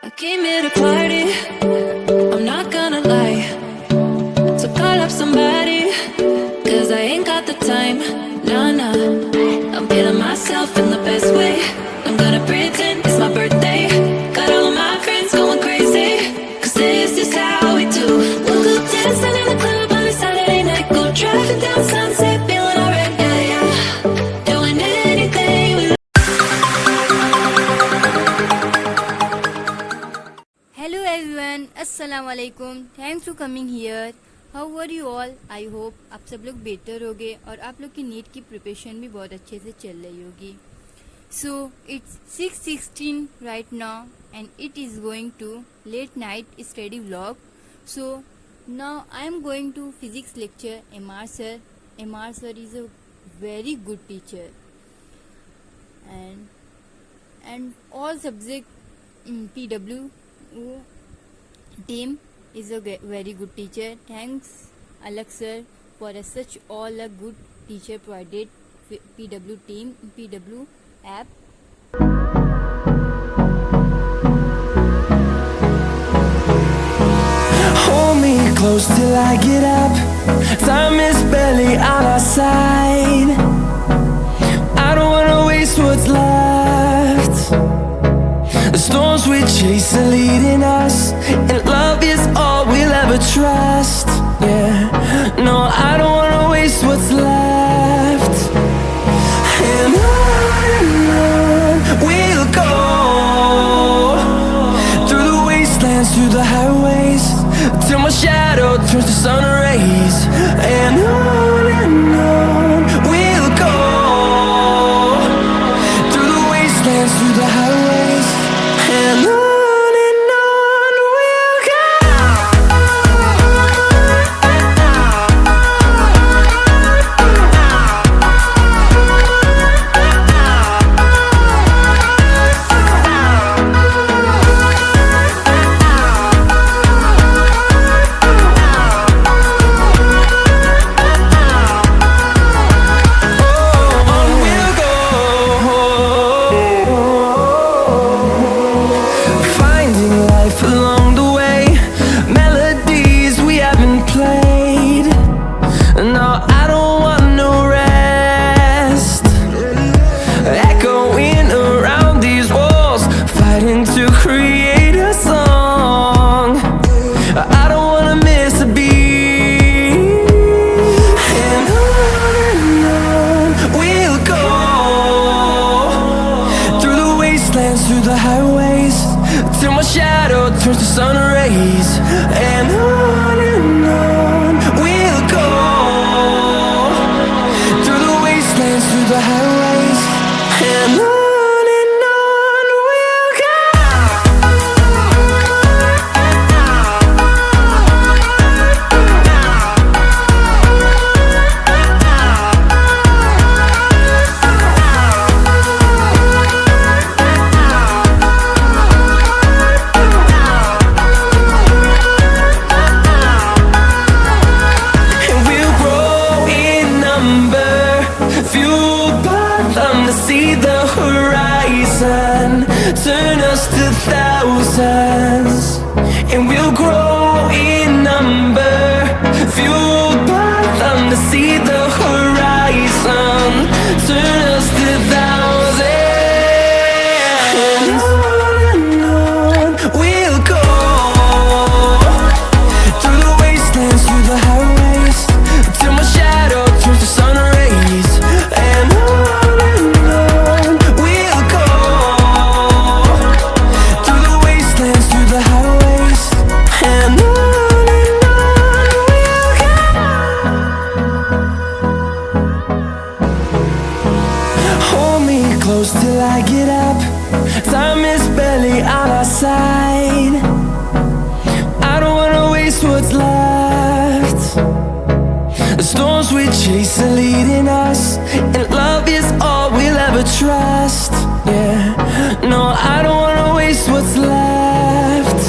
I came here to party, I'm not gonna lie. So call up somebody, cause I ain't got the time. Nah, I'm feeling myself in the best way. I'm gonna pretend it's my birthday. Got all of my friends going crazy, cause this is how we do. We'll go dancing in the club on a Saturday night. Go driving down Sunset, feeling alright, yeah. Doing anything we Hello everyone, अस्सलाम वालेकुम. Thanks for coming here. How are you all? I hope आप सब लोग बेहतर होगे और आप लोग की नीट की प्रिपरेशन भी बहुत अच्छे से चल रही होगी. So it's 6:16 right now and it is going to late night study vlog. So now I am going to physics lecture MR sir. MR sir is a very good teacher and all subject PW team is a very good teacher. Thanks Alak sir for such all a good teacher provided PW team, PW app. Hold me close till I get up. Time is barely on our side. I don't wanna waste what's left. The storms we chase are leading us, and love is all we'll ever trust. Yeah, no, I don't wanna waste what's left. And on we'll go, through the wastelands, through the highways, till my shadow turns to sun rays. And on we'll go, through the wastelands, through the highways, and on we'll go. Finding life along the way, melodies we haven't played. No, I don't want no rest. Echoing around these walls, fighting to create a song. I don't wanna miss a beat. And on we'll go, through the wastelands, through the highways, till my shadow turns to sun rays. And on we'll go, through the wastelands, through the highways, and on we'll go. And we'll grow in number, fueled by them to see the horizon, turn us to thousands. And we'll grow in number, fueled by them to see the horizon, turn us to thousands. And on we'll go, through the wastelands, through the highways, till my shadow turns to sun rays. And on we'll go, through the wastelands, through the highways, and on we'll go. Hold me close till I get up. Time is barely on our side. I don't wanna waste what's left. The storms we chase are leading us, and love is all we'll ever trust. Yeah, no, I don't wanna waste what's left.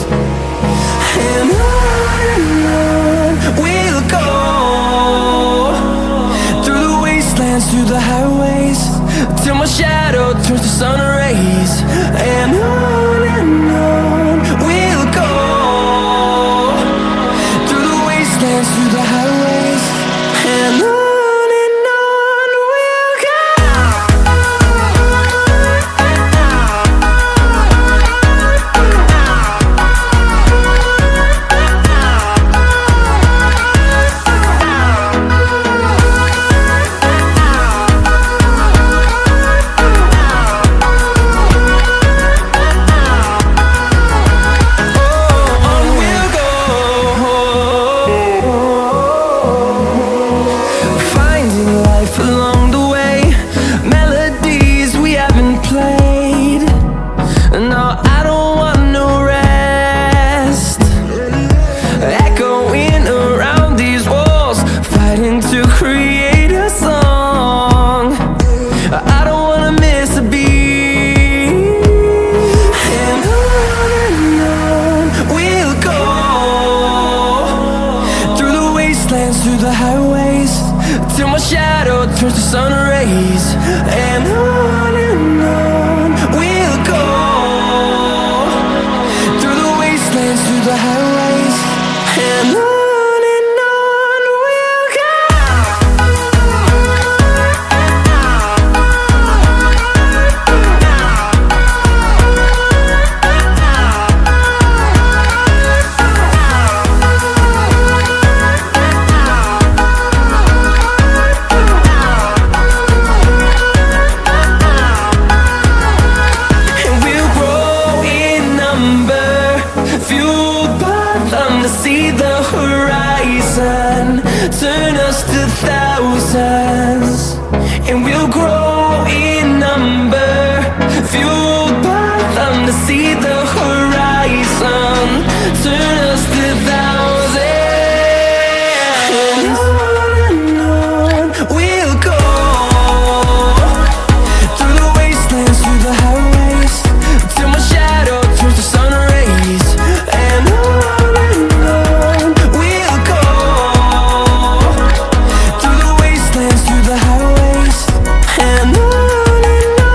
And on we'll go, through the wastelands, through the highways, till my shadow turns to sun rays. And on turns to sun rays, and on we'll go, through the wastelands, through the highways, and on we'll go. And we'll grow in number, fueled by them to see the horizon, turn us to thousands. And we'll grow in number, fueled by them to see the horizon, turn us to thousands. And on we'll go, through the wastelands, through the highways, till my shadow turns to sun rays, and on we'll go, through the wastelands, through the highways, and on we'll go.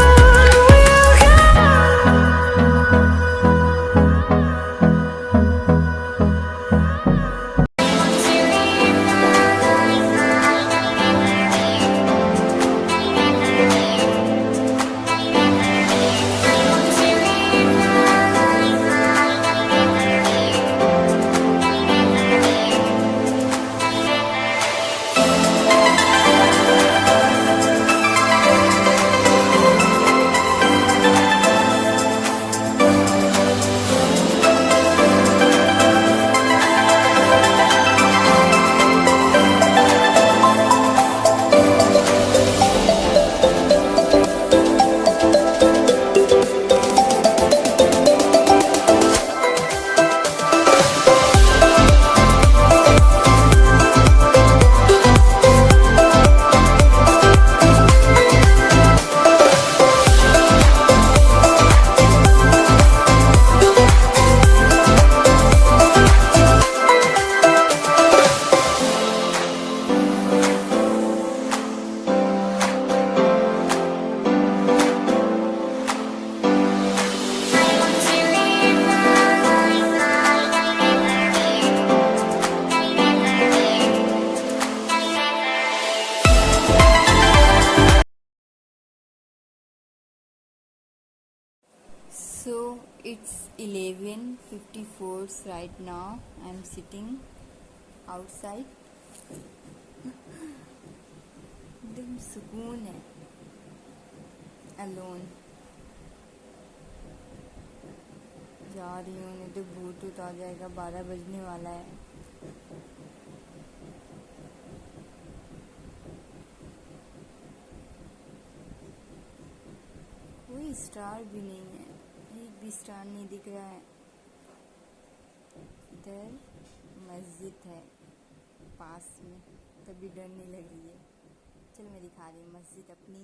So it's 11:54 right now. I'm sitting outside. एकदम सुकून है, alone. जा रही हूँ, नहीं तो भूत आ जाएगा, 12 बजने वाला है. कोई स्टार भी नहीं है, एक भी स्टार नहीं दिख रहा है. इधर मस्जिद है पास में, तभी डर नहीं लग रही है. चलो मैं दिखा रही हूँ मस्जिद अपनी.